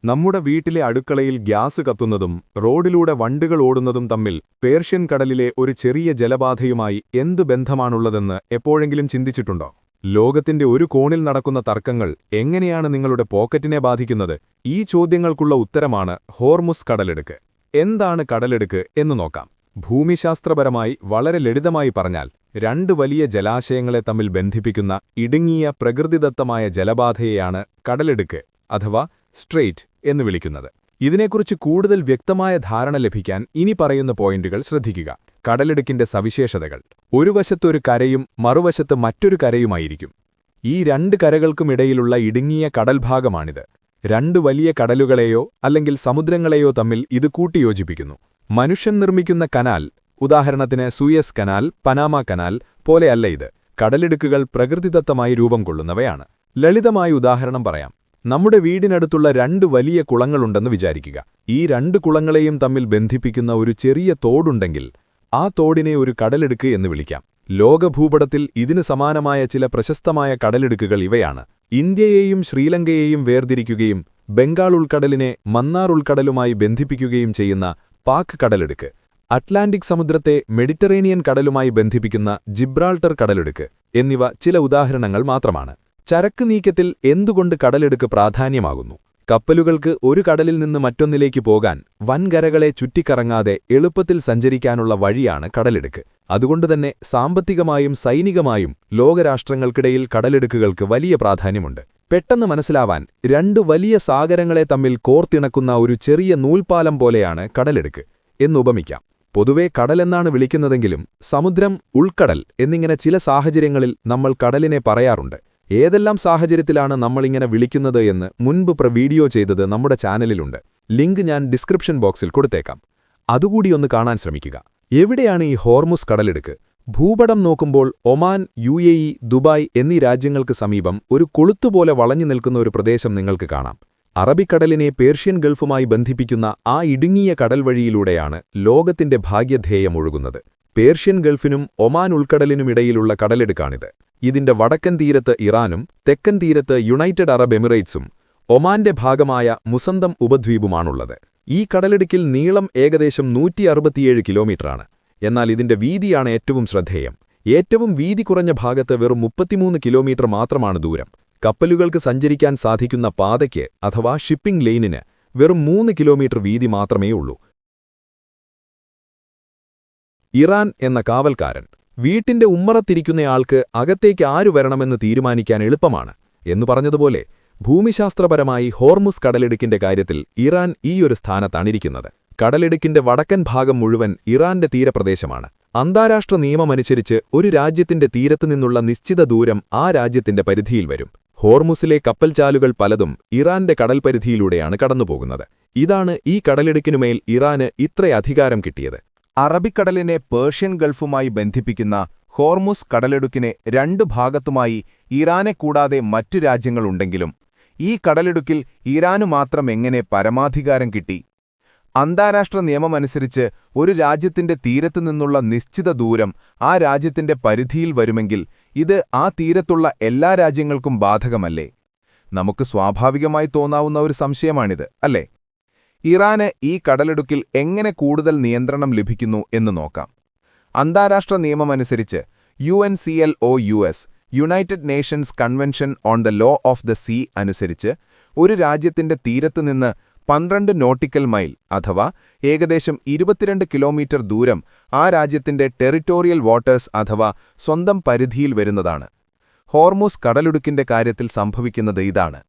നമ്മുടെ വീട്ടിലെ അടുക്കളയിൽ ഗ്യാസ് കത്തുന്നതും റോഡിലൂടെ വണ്ടികൾ ഓടുന്നതും തമ്മിൽ പേർഷ്യൻ കടലിലെ ഒരു ചെറിയ ജലബാധയുമായി എന്തു ബന്ധമാണുള്ളതെന്ന് എപ്പോഴെങ്കിലും ചിന്തിച്ചിട്ടുണ്ടോ? ലോകത്തിന്റെ ഒരു കോണിൽ നടക്കുന്ന തർക്കങ്ങൾ എങ്ങനെയാണ് നിങ്ങളുടെ പോക്കറ്റിനെ ബാധിക്കുന്നത്? ഈ ചോദ്യങ്ങൾക്കുള്ള ഉത്തരമാണ് ഹോർമുസ് കടലിടുക്ക്. എന്താണ് കടലിടുക്ക് എന്ന് നോക്കാം. ഭൂമിശാസ്ത്രപരമായി വളരെ ലളിതമായി പറഞ്ഞാൽ, രണ്ട് വലിയ ജലാശയങ്ങളെ തമ്മിൽ ബന്ധിപ്പിക്കുന്ന ഇടുങ്ങിയ പ്രകൃതിദത്തമായ ജലബാധയെയാണ് കടലിടുക്ക് അഥവാ സ്ട്രെയ്റ്റ് എന്ന് വിളിക്കുന്നത്. ഇതിനെക്കുറിച്ച് കൂടുതൽ വ്യക്തമായ ധാരണ ലഭിക്കാൻ ഇനി പറയുന്ന പോയിന്റുകൾ ശ്രദ്ധിക്കുക. കടലിടുക്കിന്റെ സവിശേഷതകൾ. ഒരു വശത്തൊരു കരയും മറുവശത്ത് മറ്റൊരു കരയുമായിരിക്കും. ഈ രണ്ട് കരകൾക്കുമിടയിലുള്ള ഇടുങ്ങിയ കടൽഭാഗമാണിത്. രണ്ട് വലിയ കടലുകളെയോ അല്ലെങ്കിൽ സമുദ്രങ്ങളെയോ തമ്മിൽ ഇത് കൂട്ടിയോജിപ്പിക്കുന്നു. മനുഷ്യൻ നിർമ്മിക്കുന്ന കനാൽ, ഉദാഹരണത്തിന് സൂയസ് കനാൽ, പനാമ കനാൽ പോലെയല്ല ഇത്. കടലിടുക്കുകൾ പ്രകൃതിദത്തമായി രൂപം കൊള്ളുന്നവയാണ്. ലളിതമായ ഉദാഹരണം പറയാം. നമ്മുടെ വീടിനടുത്തുള്ള രണ്ട് വലിയ കുളങ്ങളുണ്ടെന്ന് വിചാരിക്കുക. ഈ രണ്ട് കുളങ്ങളെയും തമ്മിൽ ബന്ധിപ്പിക്കുന്ന ഒരു ചെറിയ തോടുണ്ടെങ്കിൽ ആ തോടിനെ ഒരു കടലിടുക്ക് എന്ന് വിളിക്കാം. ലോകഭൂപടത്തിൽ ഇതിന് സമാനമായ ചില പ്രശസ്തമായ കടലിടുക്കുകൾ ഇവയാണ്. ഇന്ത്യയെയും ശ്രീലങ്കയെയും വേർതിരിക്കുകയും ബംഗാൾ ഉൾക്കടലിനെ മന്നാർ ഉൾക്കടലുമായി ബന്ധിപ്പിക്കുകയും ചെയ്യുന്ന പാക് കടലിടുക്ക്, അറ്റ്ലാന്റിക് സമുദ്രത്തെ മെഡിറ്ററേനിയൻ കടലുമായി ബന്ധിപ്പിക്കുന്ന ജിബ്രാൾട്ടർ കടലിടുക്ക് എന്നിവ ചില ഉദാഹരണങ്ങൾ മാത്രമാണ്. ചരക്ക് നീക്കത്തിൽ എന്തുകൊണ്ട് കടലിടുക്ക് പ്രാധാന്യമാകുന്നു? കപ്പലുകൾക്ക് ഒരു കടലിൽ നിന്ന് മറ്റൊന്നിലേക്ക് പോകാൻ വൻകരകളെ ചുറ്റിക്കറങ്ങാതെ എളുപ്പത്തിൽ സഞ്ചരിക്കാനുള്ള വഴിയാണ് കടലിടുക്ക്. അതുകൊണ്ടുതന്നെ സാമ്പത്തികമായും സൈനികമായും ലോകരാഷ്ട്രങ്ങൾക്കിടയിൽ കടലിടുക്കുകൾക്ക് വലിയ പ്രാധാന്യമുണ്ട്. പെട്ടെന്ന് മനസ്സിലാവാൻ, രണ്ട് വലിയ സാഗരങ്ങളെ തമ്മിൽ കോർത്തിണക്കുന്ന ഒരു ചെറിയ നൂൽപ്പാലം പോലെയാണ് കടലിടുക്ക് എന്നുപമിക്കാം. പൊതുവെ കടലെന്നാണ് വിളിക്കുന്നതെങ്കിലും സമുദ്രം, ഉൾക്കടൽ എന്നിങ്ങനെ ചില സാഹചര്യങ്ങളിൽ നമ്മൾ കടലിനെ പറയാറുണ്ട്. ഏതെല്ലാം സാഹചര്യത്തിലാണ് നമ്മളിങ്ങനെ വിളിക്കുന്നത് എന്ന് മുൻപ് വീഡിയോ ചെയ്തത് നമ്മുടെ ചാനലിലുണ്ട്. ലിങ്ക് ഞാൻ ഡിസ്ക്രിപ്ഷൻ ബോക്സിൽ കൊടുത്തേക്കാം. അതുകൂടി ഒന്ന് കാണാൻ ശ്രമിക്കുക. എവിടെയാണ് ഈ ഹോർമുസ് കടലിടുക്ക്? ഭൂപടം നോക്കുമ്പോൾ ഒമാൻ, UAE, ദുബായ് എന്നീ രാജ്യങ്ങൾക്ക് സമീപം ഒരു കൊളുത്തുപോലെ വളഞ്ഞു നിൽക്കുന്ന ഒരു പ്രദേശം നിങ്ങൾക്ക് കാണാം. അറബിക്കടലിനെ പേർഷ്യൻ ഗൾഫുമായി ബന്ധിപ്പിക്കുന്ന ആ ഇടുങ്ങിയ കടൽ വഴിയിലൂടെയാണ് ലോകത്തിന്റെ ഭാഗ്യധേയം ഒഴുകുന്നത്. പേർഷ്യൻ ഗൾഫിനും ഒമാൻ ഉൾക്കടലിനുമിടയിലുള്ള കടലിടുക്കാണിത്. ഇതിന്റെ വടക്കൻ തീരത്ത് ഇറാനും തെക്കൻ തീരത്ത് യുണൈറ്റഡ് അറബ് എമിറേറ്റ്സും ഒമാന്റെ ഭാഗമായ മുസന്തം ഉപദ്വീപുമാണുള്ളത്. ഈ കടലിടുക്കിൽ നീളം ഏകദേശം 167 കിലോമീറ്ററാണ്. എന്നാൽ ഇതിന്റെ വീതിയാണ് ഏറ്റവും ശ്രദ്ധേയം. ഏറ്റവും വീതി കുറഞ്ഞ ഭാഗത്ത് വെറും 33 കിലോമീറ്റർ മാത്രമാണ് ദൂരം. കപ്പലുകൾക്ക് സഞ്ചരിക്കാൻ സാധിക്കുന്ന പാതയ്ക്ക് അഥവാ ഷിപ്പിംഗ് ലൈനിന് വെറും 3 കിലോമീറ്റർ വീതി മാത്രമേ ഉള്ളൂ. ഇറാൻ എന്ന കാവൽക്കാരൻ. വീട്ടിന്റെ ഉമ്മറത്തിരിക്കുന്നയാൾക്ക് അകത്തേക്ക് ആരു വരണമെന്ന് തീരുമാനിക്കാൻ എളുപ്പമാണ് എന്നു പറഞ്ഞതുപോലെ ഭൂമിശാസ്ത്രപരമായി ഹോർമുസ് കടലിടുക്കിന്റെ കാര്യത്തിൽ ഇറാൻ ഈയൊരു സ്ഥാനത്താണിരിക്കുന്നത്. കടലിടുക്കിന്റെ വടക്കൻ ഭാഗം മുഴുവൻ ഇറാന്റെ തീരപ്രദേശമാണ്. അന്താരാഷ്ട്ര നിയമമനുസരിച്ച് ഒരു രാജ്യത്തിന്റെ തീരത്തുനിന്നുള്ള നിശ്ചിത ദൂരം ആ രാജ്യത്തിന്റെ പരിധിയിൽ വരും. ഹോർമുസിലെ കപ്പൽചാലുകൾ പലതും ഇറാന്റെ കടൽപരിധിയിലൂടെയാണ് കടന്നുപോകുന്നത്. ഇതാണ് ഈ കടലിടുക്കിനുമേൽ ഇറാന് ഇത്ര അധികാരം കിട്ടിയത്. അറബിക്കടലിനെ പേർഷ്യൻ ഗൾഫുമായി ബന്ധിപ്പിക്കുന്ന ഹോർമുസ് കടലിടുക്കിനെ രണ്ടു ഭാഗത്തുമായി ഇറാനെ കൂടാതെ മറ്റു രാജ്യങ്ങളുണ്ടെങ്കിലും ഈ കടലിടുക്കിൽ ഇറാനു മാത്രം എങ്ങനെ പരമാധികാരം കിട്ടി? അന്താരാഷ്ട്ര നിയമമനുസരിച്ച് ഒരു രാജ്യത്തിന്റെ തീരത്തുനിന്നുള്ള നിശ്ചിത ദൂരം ആ രാജ്യത്തിന്റെ പരിധിയിൽ വരുമെങ്കിൽ ഇത് ആ തീരത്തുള്ള എല്ലാ രാജ്യങ്ങൾക്കും ബാധകമല്ലേ? നമുക്ക് സ്വാഭാവികമായി തോന്നാവുന്ന ഒരു സംശയമാണിത്, അല്ലേ? ഇറാന് ഈ കടലിടുക്കിൽ എങ്ങനെ കൂടുതൽ നിയന്ത്രണം ലഭിക്കുന്നു എന്ന് നോക്കാം. അന്താരാഷ്ട്ര നിയമമനുസരിച്ച് UNCLOUS United Nations convention on the law of the sea അനുസരിച്ച് ഒരു രാജ്യത്തിന്റെ തീരത്തുനിന്ന് 12 നോട്ടിക്കൽ മൈൽ അഥവാ ഏകദേശം 22 കിലോമീറ്റർ ദൂരം ആ രാജ്യത്തിന്റെ ടെറിട്ടോറിയൽ വാട്ടേഴ്സ് അഥവാ സ്വന്തം പരിധിയിൽ വരുന്നതാണ്. ഹോർമുസ് കടലിടുക്കിന്റെ കാര്യത്തിൽ സംഭവിക്കുന്നത് ഇതാണ്.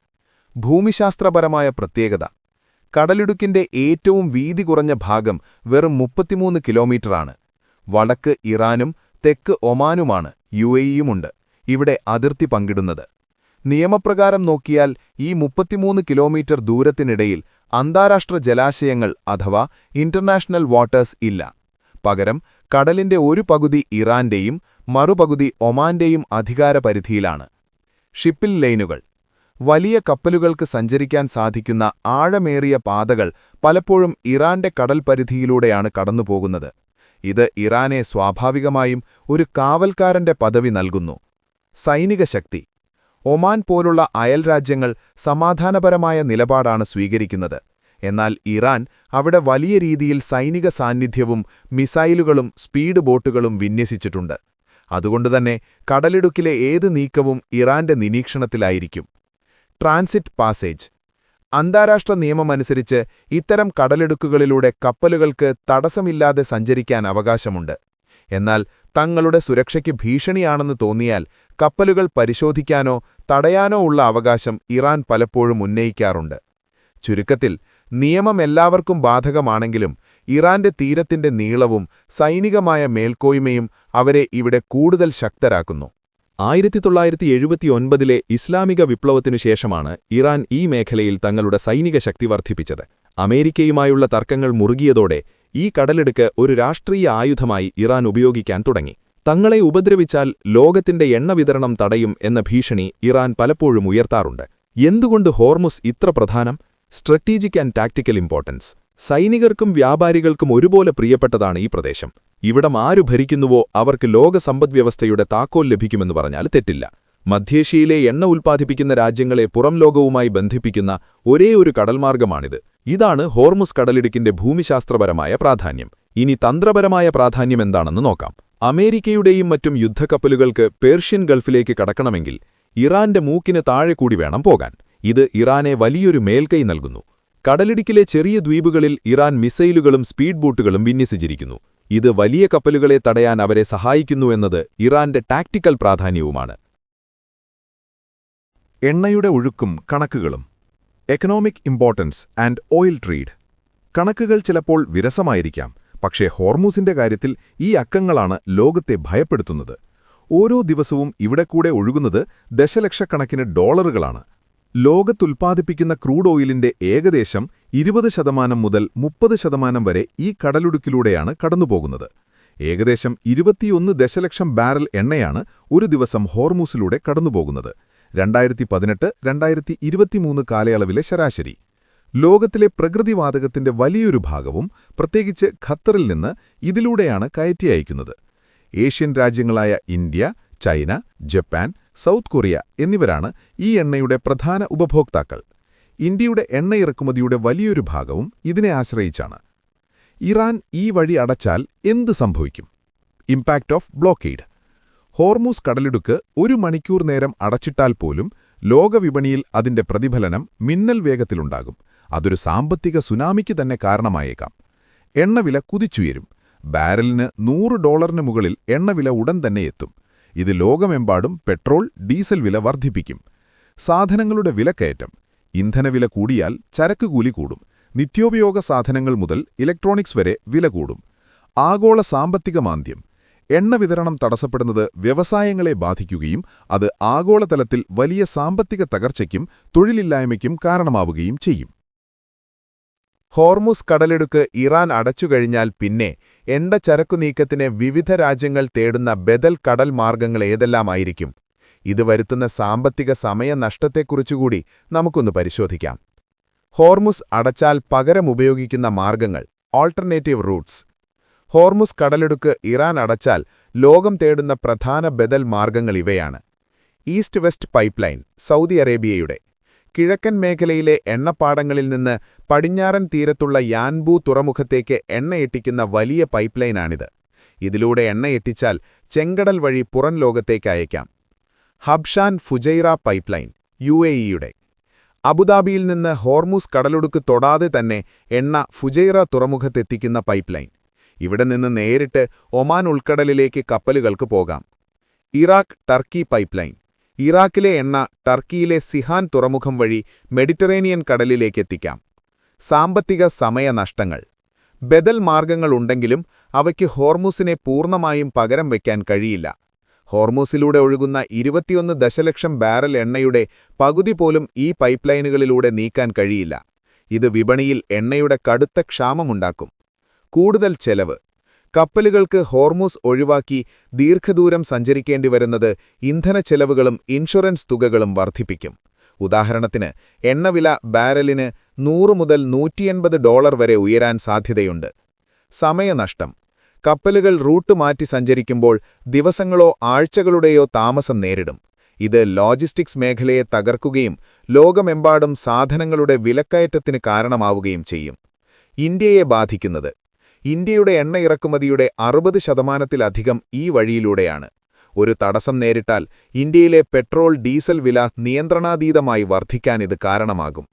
ഭൂമിശാസ്ത്രപരമായ പ്രത്യേകത. കടലിടുക്കിന്റെ ഏറ്റവും വീതി കുറഞ്ഞ ഭാഗം വെറും 33 കിലോമീറ്ററാണ്. വടക്ക് ഇറാനും തെക്ക് ഒമാനുമാണ്, UAEയുമുണ്ട് ഇവിടെ അതിർത്തി പങ്കിടുന്നത്. നിയമപ്രകാരം നോക്കിയാൽ ഈ 33 കിലോമീറ്റർ ദൂരത്തിനിടയിൽ അന്താരാഷ്ട്ര ജലാശയങ്ങൾ അഥവാ ഇന്റർനാഷണൽ വാട്ടേഴ്സ് ഇല്ല. പകരം കടലിന്റെ ഒരു പകുതി ഇറാന്റെയും മറുപകുതി ഒമാന്റെയും അധികാരപരിധിയിലാണ്. ഷിപ്പിംഗ് ലൈനുകൾ. വലിയ കപ്പലുകൾക്ക് സഞ്ചരിക്കാൻ സാധിക്കുന്ന ആഴമേറിയ പാതകൾ പലപ്പോഴും ഇറാന്റെ കടൽപരിധിയിലൂടെയാണ് കടന്നുപോകുന്നത്. ഇത് ഇറാനെ സ്വാഭാവികമായും ഒരു കാവൽക്കാരന്റെ പദവി നൽകുന്നു. സൈനിക ശക്തി. ഒമാൻ പോലുള്ള അയൽരാജ്യങ്ങൾ സമാധാനപരമായ നിലപാടാണ് സ്വീകരിക്കുന്നത്. എന്നാൽ ഇറാൻ അവിടെ വലിയ രീതിയിൽ സൈനിക സാന്നിധ്യവും മിസൈലുകളും സ്പീഡ് ബോട്ടുകളും വിന്യസിച്ചിട്ടുണ്ട്. അതുകൊണ്ടുതന്നെ കടലിടുക്കിലെ ഏത് നീക്കവും ഇറാന്റെ നിരീക്ഷണത്തിലായിരിക്കും. Transit passage. അന്താരാഷ്ട്ര നിയമമനുസരിച്ച് ഇത്തരം കടലിടുക്കുകളിലൂടെ കപ്പലുകൾക്ക് തടസ്സമില്ലാതെ സഞ്ചരിക്കാൻ അവകാശമുണ്ട്. എന്നാൽ തങ്ങളുടെ സുരക്ഷയ്ക്ക് ഭീഷണിയാണെന്ന് തോന്നിയാൽ കപ്പലുകൾ പരിശോധിക്കാനോ തടയാനോ ഉള്ള അവകാശം ഇറാൻ പലപ്പോഴും ഉന്നയിക്കാറുണ്ട്. ചുരുക്കത്തിൽ, നിയമം എല്ലാവർക്കും ബാധകമാണെങ്കിലും ഇറാന്റെ തീരത്തിന്റെ നീളവും സൈനികമായ മേൽക്കോയ്മയും അവരെ ഇവിടെ കൂടുതൽ ശക്തരാക്കുന്നു. 1979 ഇസ്ലാമിക വിപ്ലവത്തിനു ശേഷമാണ് ഇറാൻ ഈ മേഖലയിൽ തങ്ങളുടെ സൈനിക ശക്തി വർദ്ധിപ്പിച്ചത്. അമേരിക്കയുമായുള്ള തർക്കങ്ങൾ മുറുകിയതോടെ ഈ കടലിടുക്ക് ഒരു രാഷ്ട്രീയ ആയുധമായി ഇറാൻ ഉപയോഗിക്കാൻ തുടങ്ങി. തങ്ങളെ ഉപദ്രവിച്ചാൽ ലോകത്തിന്റെ എണ്ണ വിതരണം തടയും എന്ന ഭീഷണി ഇറാൻ പലപ്പോഴും ഉയർത്താറുണ്ട്. എന്തുകൊണ്ട് ഹോർമുസ് ഇത്ര പ്രധാനം? Strategic and tactical importance. സൈനികർക്കും വ്യാപാരികൾക്കും ഒരുപോലെ പ്രിയപ്പെട്ടതാണ് ഈ പ്രദേശം. ഇവിടം ആരു ഭരിക്കുന്നുവോ അവർക്ക് ലോക സമ്പദ്വ്യവസ്ഥയുടെ താക്കോൽ ലഭിക്കുമെന്ന് പറഞ്ഞാൽ തെറ്റില്ല. മധ്യേഷ്യയിലെ എണ്ണ ഉൽപ്പാദിപ്പിക്കുന്ന രാജ്യങ്ങളെ പുറം ലോകവുമായി ബന്ധിപ്പിക്കുന്ന ഒരേയൊരു കടൽമാർഗമാണിത്. ഇതാണ് ഹോർമുസ് കടലിടുക്കിന്റെ ഭൂമിശാസ്ത്രപരമായ പ്രാധാന്യം. ഇനി തന്ത്രപരമായ പ്രാധാന്യം എന്താണെന്ന് നോക്കാം. അമേരിക്കയുടെയും മറ്റും യുദ്ധക്കപ്പലുകൾക്ക് പേർഷ്യൻ ഗൾഫിലേക്ക് കടക്കണമെങ്കിൽ ഇറാന്റെ മൂക്കിന് താഴെ കൂടി വേണം പോകാൻ. ഇത് ഇറാനെ വലിയൊരു മേൽക്കൈ നൽകുന്നു. കടലിടുക്കിലെ ചെറിയ ദ്വീപുകളിൽ ഇറാൻ മിസൈലുകളും സ്പീഡ് ബോട്ടുകളും വിന്യസിച്ചിരിക്കുന്നു. ഇത് വലിയ കപ്പലുകളെ തടയാൻ അവരെ സഹായിക്കുന്നുവെന്നത് ഇറാന്റെ ടാക്ടിക്കൽ പ്രാധാന്യവുമാണ്. എണ്ണയുടെ ഒഴുക്കും കണക്കുകളും. Economic importance and oil trade. കണക്കുകൾ ചിലപ്പോൾ വിരസമായിരിക്കാം, പക്ഷേ ഹോർമൂസിന്റെ കാര്യത്തിൽ ഈ അക്കങ്ങളാണ് ലോകത്തെ ഭയപ്പെടുത്തുന്നത്. ഓരോ ദിവസവും ഇവിടെ കൂടെ ഒഴുകുന്നത് ദശലക്ഷക്കണക്കിന് ഡോളറുകളാണ്. ലോകത്തുൽപ്പാദിപ്പിക്കുന്ന ക്രൂഡ് ഓയിലിന്റെ ഏകദേശം 20% മുതൽ 30% വരെ ഈ കടലിടുക്കിലൂടെയാണ് കടന്നുപോകുന്നത്. ഏകദേശം 21 ദശലക്ഷം ബാരൽ എണ്ണയാണ് ഒരു ദിവസം ഹോർമൂസിലൂടെ കടന്നുപോകുന്നത്. 2018-2023 കാലയളവിലെ ശരാശരി. ലോകത്തിലെ പ്രകൃതിവാതകത്തിന്റെ വലിയൊരു ഭാഗവും പ്രത്യേകിച്ച് ഖത്തറിൽ നിന്ന് ഇതിലൂടെയാണ് കയറ്റി അയക്കുന്നത്. ഏഷ്യൻ രാജ്യങ്ങളായ India, China, Japan, South Korea എന്നിവരാണ് ഈ എണ്ണയുടെ പ്രധാന ഉപഭോക്താക്കൾ. ഇന്ത്യയുടെ എണ്ണ ഇറക്കുമതിയുടെ വലിയൊരു ഭാഗവും ഇതിനെ ആശ്രയിച്ചാണ്. ഇറാൻ ഈ വഴി അടച്ചാൽ എന്ത് സംഭവിക്കും? Impact of blockade. ഹോർമൂസ് കടലിടുക്ക് 1 മണിക്കൂർ നേരം അടച്ചിട്ടാൽ പോലും ലോകവിപണിയിൽ അതിന്റെ പ്രതിഫലനം മിന്നൽ വേഗത്തിലുണ്ടാകും. അതൊരു സാമ്പത്തിക സുനാമിക്ക് തന്നെ കാരണമായേക്കാം. എണ്ണവില കുതിച്ചുയരും. ബാരലിന് $100 മുകളിൽ എണ്ണവില ഉടൻ തന്നെ എത്തും. ഇത് ലോകമെമ്പാടും പെട്രോൾ, ഡീസൽ വില വർദ്ധിപ്പിക്കും. സാധനങ്ങളുടെ വിലക്കയറ്റം. ഇന്ധനവില കൂടിയാൽ ചരക്കുകൂലി കൂടും. നിത്യോപയോഗ സാധനങ്ങൾ മുതൽ ഇലക്ട്രോണിക്സ് വരെ വില കൂടും. ആഗോള സാമ്പത്തിക മാന്ദ്യം. എണ്ണ വിതരണം തടസ്സപ്പെടുന്നത് വ്യവസായങ്ങളെ ബാധിക്കുകയും അത് ആഗോളതലത്തിൽ വലിയ സാമ്പത്തിക തകർച്ചയ്ക്കും തൊഴിലില്ലായ്മയ്ക്കും കാരണമാവുകയും ചെയ്യും. ഹോർമുസ് കടലിടുക്ക് ഇറാൻ അടച്ചുകഴിഞ്ഞാൽ പിന്നെ എണ്ണ ചരക്കുനീക്കത്തിന് വിവിധ രാജ്യങ്ങൾ തേടുന്ന ബദൽ കടൽ മാർഗങ്ങൾ ഏതെല്ലാമായിരിക്കും? ഇത് വരുത്തുന്ന സാമ്പത്തിക സമയനഷ്ടത്തെക്കുറിച്ചുകൂടി നമുക്കൊന്ന് പരിശോധിക്കാം. ഹോർമുസ് അടച്ചാൽ പകരം ഉപയോഗിക്കുന്ന മാർഗങ്ങൾ, ഓൾട്ടർനേറ്റീവ് റൂട്ട്സ്. ഹോർമുസ് കടലിടുക്ക് ഇറാൻ അടച്ചാൽ ലോകം തേടുന്ന പ്രധാന ബദൽ മാർഗങ്ങൾ ഇവയാണ്. ഈസ്റ്റ് വെസ്റ്റ് പൈപ്പ്ലൈൻ, സൗദി അറേബ്യയുടെ. കിഴക്കൻ മേഖലയിലെ എണ്ണപ്പാടങ്ങളിൽ നിന്ന് പടിഞ്ഞാറൻ തീരത്തുള്ള യാൻബൂ തുറമുഖത്തേക്ക് എണ്ണയെട്ടിക്കുന്ന വലിയ പൈപ്പ്ലൈനാണിത്. ഇതിലൂടെ എണ്ണയെട്ടിച്ചാൽ ചെങ്കടൽ വഴി പുറം ലോകത്തേക്ക് അയക്കാം. ഹബ്ഷാൻ ഫുജൈറ പൈപ്പ്ലൈൻ, UAEയുടെ. അബുദാബിയിൽ നിന്ന് ഹോർമുസ് കടലിടുക്ക് തൊടാതെ തന്നെ എണ്ണ ഫുജൈറ തുറമുഖത്തെത്തിക്കുന്ന പൈപ്പ്ലൈൻ. ഇവിടെ നിന്ന് നേരിട്ട് ഒമാൻ ഉൾക്കടലിലേക്ക് കപ്പലുകൾക്ക് പോകാം. Iraq Turkey pipeline. ഇറാഖിലെ എണ്ണ ടർക്കിയിലെ സിഹാൻ തുറമുഖം വഴി മെഡിറ്ററേനിയൻ കടലിലേക്കെത്തിക്കാം. സാമ്പത്തിക സമയനഷ്ടങ്ങൾ. ബദൽ മാർഗങ്ങളുണ്ടെങ്കിലും അവയ്ക്ക് ഹോർമുസിനെ പൂർണ്ണമായും പകരം വയ്ക്കാൻ കഴിയില്ല. ഹോർമുസിലൂടെ ഒഴുകുന്ന 21 ദശലക്ഷം ബാരൽ എണ്ണയുടെ പകുതി പോലും ഈ പൈപ്പ്ലൈനുകളിലൂടെ നീക്കാൻ കഴിയില്ല. ഇത് വിപണിയിൽ എണ്ണയുടെ കടുത്ത ക്ഷാമമുണ്ടാക്കും. കൂടുതൽ ചെലവ്. കപ്പലുകൾക്ക് ഹോർമുസ് ഒഴിവാക്കി ദീർഘദൂരം സഞ്ചരിക്കേണ്ടി വരുന്നത് ഇന്ധനച്ചെലവുകളും ഇൻഷുറൻസ് തുകകളും വർദ്ധിപ്പിക്കും. ഉദാഹരണത്തിന്, എണ്ണവില ബാരലിന് $100 മുതൽ $180 വരെ ഉയരാൻ സാധ്യതയുണ്ട്. സമയനഷ്ടം. കപ്പലുകൾ റൂട്ട് മാറ്റി സഞ്ചരിക്കുമ്പോൾ ദിവസങ്ങളോ ആഴ്ചകളുടെയോ താമസം നേരിടും. ഇത് ലോജിസ്റ്റിക്സ് മേഖലയെ തകർക്കുകയും ലോകമെമ്പാടും സാധനങ്ങളുടെ വിലക്കയറ്റത്തിന് കാരണമാവുകയും ചെയ്യും. ഇന്ത്യയെ ബാധിക്കുന്നത് ഇന്ത്യയുടെ എണ്ണ ഇറക്കുമതിയുടെ 60% ഈ വഴിയിലൂടെയാണ്. ഒരു തടസ്സം നേരിട്ടാൽ ഇന്ത്യയിലെ പെട്രോൾ, ഡീസൽ വില നിയന്ത്രണാതീതമായി വർദ്ധിക്കാനിത് കാരണമാകും.